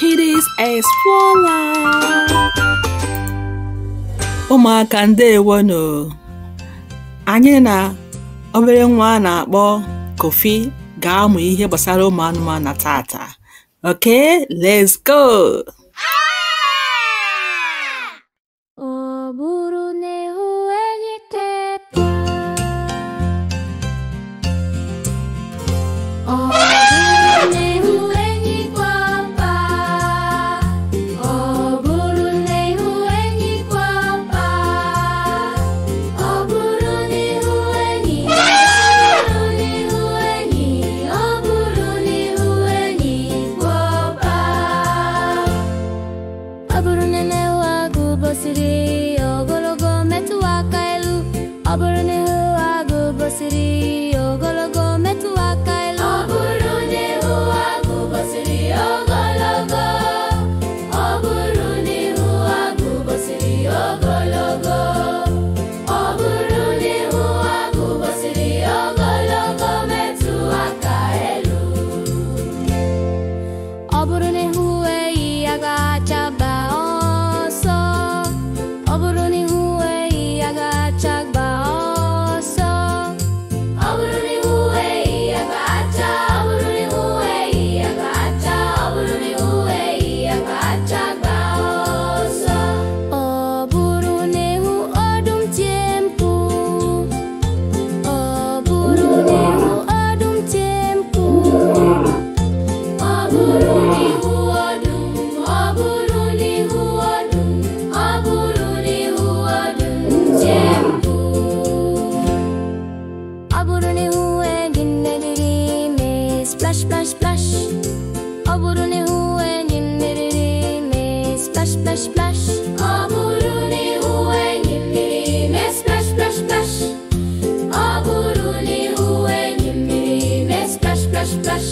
Kiddies Explorer. Ụmụaka ndewonu. Anyị na obere nwa a na-akpọ Kofi ga-amụ ihe gbasara ụmụ anụmanụ tata. Okay, let's go. Splash, splash, splash. Oburuni huwe nyiniriri me. Splash, splash, splash. Oburuni huwe nyiniriri me. Splash, splash, splash. Oburuni huwe nyiniriri me. Splash, splash, splash.